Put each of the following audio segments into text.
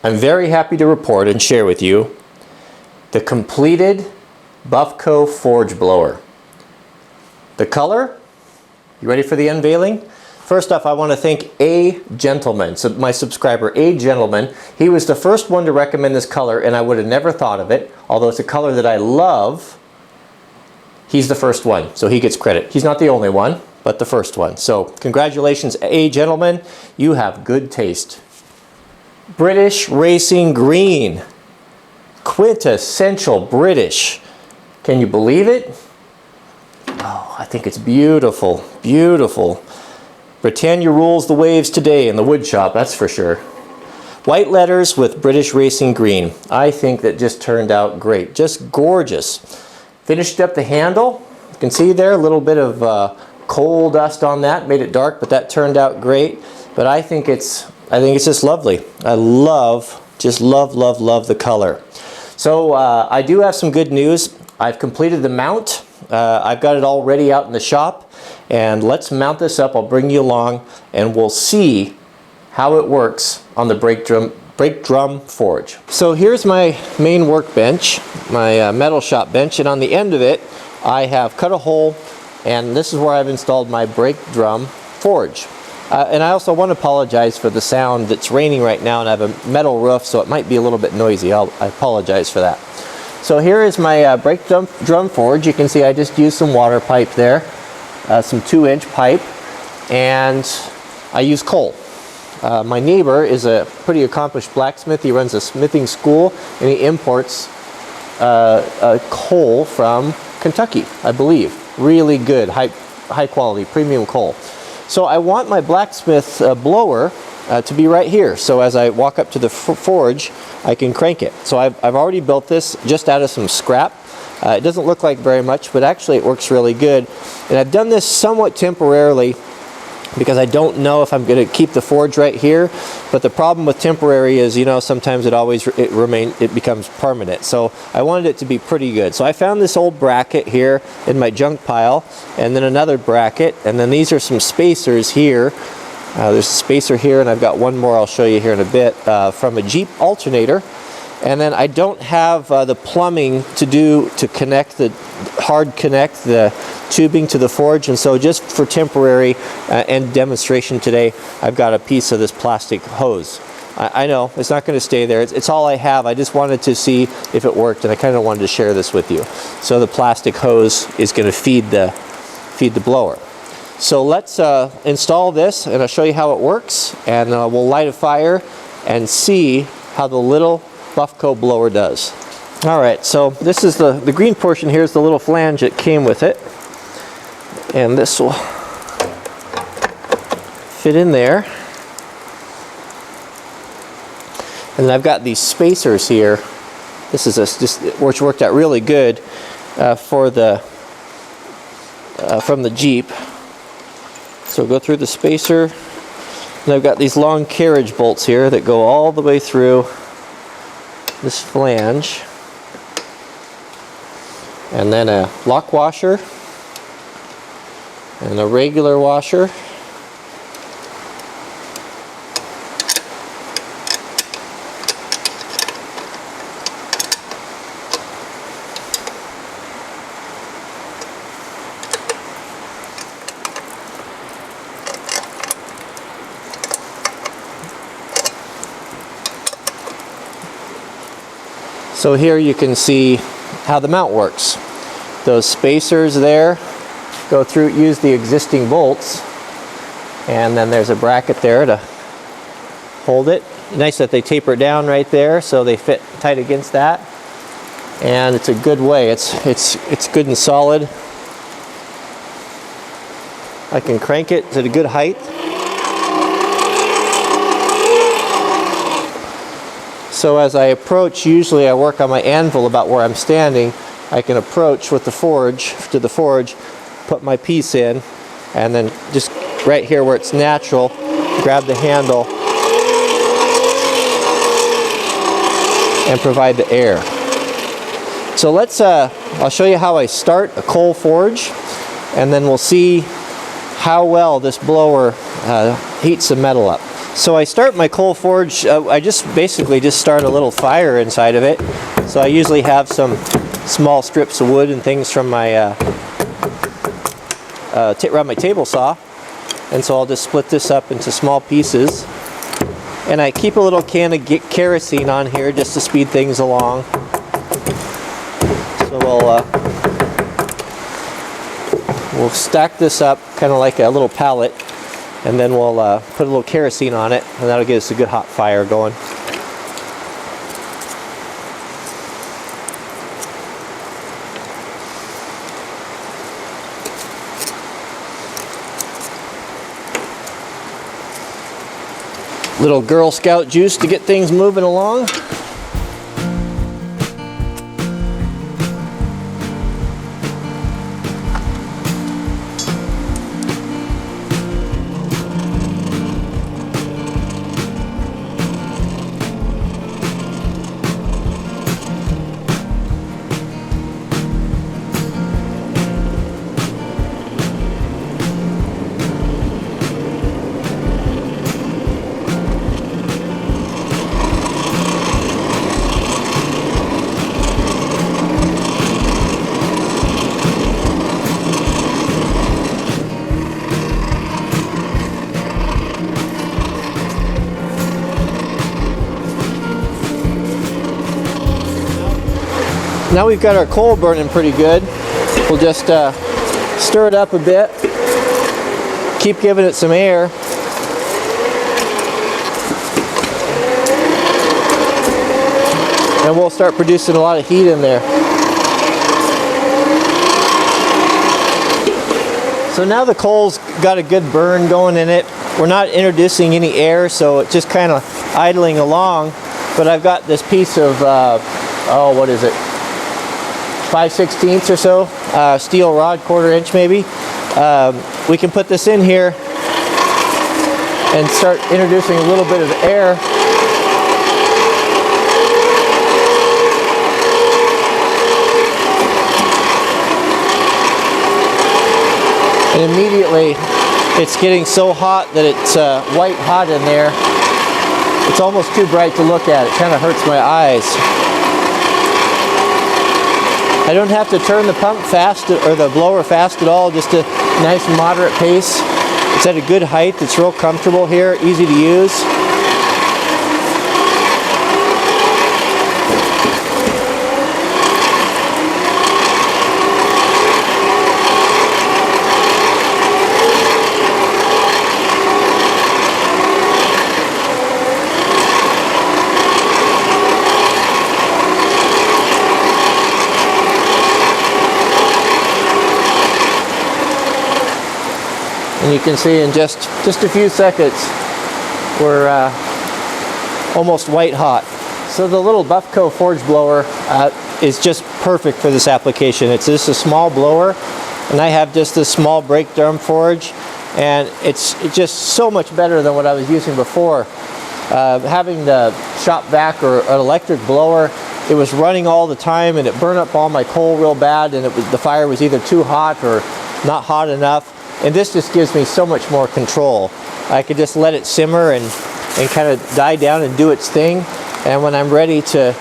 I'm very happy to report and share with you the completed Buffco Forge Blower. The color, you ready for the unveiling? First off, I want to thank A Gentleman, so my subscriber A Gentleman. He was the first one to recommend this color, and I would have never thought of it. Although it's a color that I love, he's the first one, so he gets credit. He's not the only one, but the first one. So congratulations, A Gentleman. You have good taste. British Racing Green. Quintessential British. Can you believe it? Oh, I think it's beautiful, beautiful. Britannia rules the waves today in the wood shop, that's for sure. White letters with British Racing Green. I think that just turned out great. Just gorgeous. Finished up the handle. You can see there a little bit of coal dust on that. Made it dark, but that turned out great. But I think it's just lovely. I just love the color. So I do have some good news. I've completed the mount. I've got it all ready out in the shop. And let's mount this up. I'll bring you along and we'll see how it works on the brake drum forge. So here's my main workbench, my metal shop bench, and on the end of it I have cut a hole, and this is where I've installed my brake drum forge. And I also want to apologize for the sound. It's raining right now and I have a metal roof, so it might be a little bit noisy. I apologize for that. So here is my brake drum forge. You can see I just used some water pipe there, some 2-inch pipe, and I use coal. My neighbor is a pretty accomplished blacksmith. He runs a smithing school, and he imports coal from Kentucky, I believe. Really good, high quality, premium coal. So I want my blacksmith blower to be right here. So as I walk up to the forge, I can crank it. So I've already built this just out of some scrap. It doesn't look like very much, but actually it works really good. And I've done this somewhat temporarily because I don't know if I'm going to keep the forge right here. But the problem with temporary is, you know, sometimes it becomes permanent. So I wanted it to be pretty good. So I found this old bracket here in my junk pile, and then another bracket, and then these are some spacers here. There's a spacer here, and I've got one more I'll show you here in a bit from a Jeep alternator. And then I don't have the plumbing to hard connect the tubing to the forge, and so just for temporary and demonstration today, I've got a piece of this plastic hose. I know it's not going to stay there. It's all I have. I just wanted to see if it worked, and I kind of wanted to share this with you. So the plastic hose is going to feed the blower. So let's install this, and I'll show you how it works, and we'll light a fire and see how the little Buffco blower does. Alright, so this is the green portion here is the little flange that came with it, and this will fit in there. And then I've got these spacers here. This is which worked out really good from the Jeep. So go through the spacer, and I've got these long carriage bolts here that go all the way through this flange, and then a lock washer and a regular washer, so here you can see how the mount works. Those spacers there go through, use the existing bolts, and then there's a bracket there to hold it. Nice that they taper down right there so they fit tight against that. And it's a good way. It's good and solid. I can crank it to a good height. So as I approach, usually I work on my anvil about where I'm standing. I can approach with the forge to the forge, put my piece in, and then just right here where it's natural, grab the handle and provide the air. So I'll show you how I start a coal forge, and then we'll see how well this blower heats the metal up. So I start my coal forge, I basically just start a little fire inside of it. So I usually have some small strips of wood and things from my around my table saw, and so I'll just split this up into small pieces, and I keep a little can of kerosene on here just to speed things along. So we'll stack this up kind of like a little pallet, and then we'll put a little kerosene on it, and that'll give us a good hot fire going. Little Girl Scout juice to get things moving along. Now we've got our coal burning pretty good. We'll just stir it up a bit, keep giving it some air. And we'll start producing a lot of heat in there. So now the coal's got a good burn going in it. We're not introducing any air, so it's just kind of idling along. But I've got this piece of, what is it? 5/16 or so, steel rod, 1/4 inch maybe. We can put this in here and start introducing a little bit of air. And immediately it's getting so hot that it's white hot in there. It's almost too bright to look at. It kind of hurts my eyes. I don't have to turn the pump fast or the blower fast at all, just a nice moderate pace. It's at a good height, it's real comfortable here, easy to use. And you can see in just a few seconds, we're almost white hot. So the little Buffco forge blower is just perfect for this application. It's just a small blower, and I have just this small brake drum forge, and it's just so much better than what I was using before. Having the shop vac or an electric blower, it was running all the time, and it burned up all my coal real bad, and the fire was either too hot or not hot enough. And this just gives me so much more control. I could just let it simmer and kind of die down and do its thing. And when I'm ready to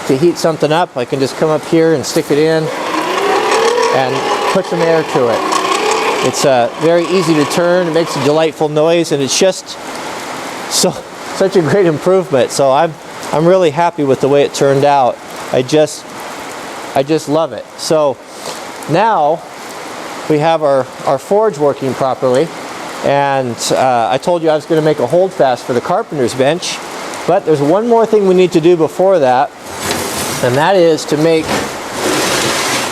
heat something up, I can just come up here and stick it in and put some air to it. It's very easy to turn. It makes a delightful noise, and it's just such a great improvement. So I'm really happy with the way it turned out. I just love it. So now we have our forge working properly, and I told you I was going to make a holdfast for the carpenter's bench, but there's one more thing we need to do before that, and that is to make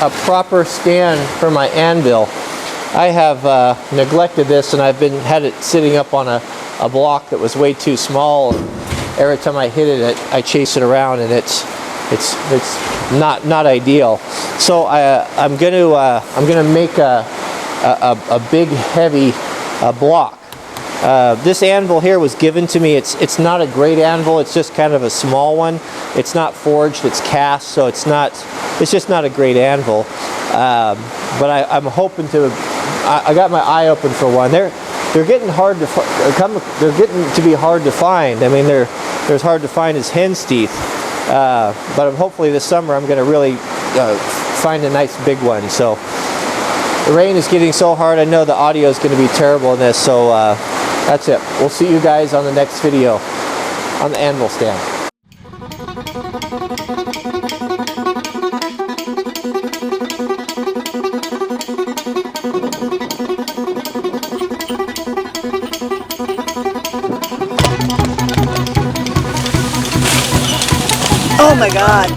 a proper stand for my anvil. I have neglected this, and I've had it sitting up on a block that was way too small. Every time I hit it, I chase it around, and it's not ideal. So I'm gonna make a big heavy block. This anvil here was given to me. It's not a great anvil. It's just kind of a small one. It's not forged. It's cast, so it's just not a great anvil. But I'm hoping to. I got my eye open for one. they're getting hard to they're getting to be hard to find. I mean, they're as hard to find as hen's teeth. But hopefully this summer I'm going to really find a nice big one. So the rain is getting so hard. I know the audio is going to be terrible in this. So that's it. We'll see you guys on the next video on the anvil stand. Oh my God.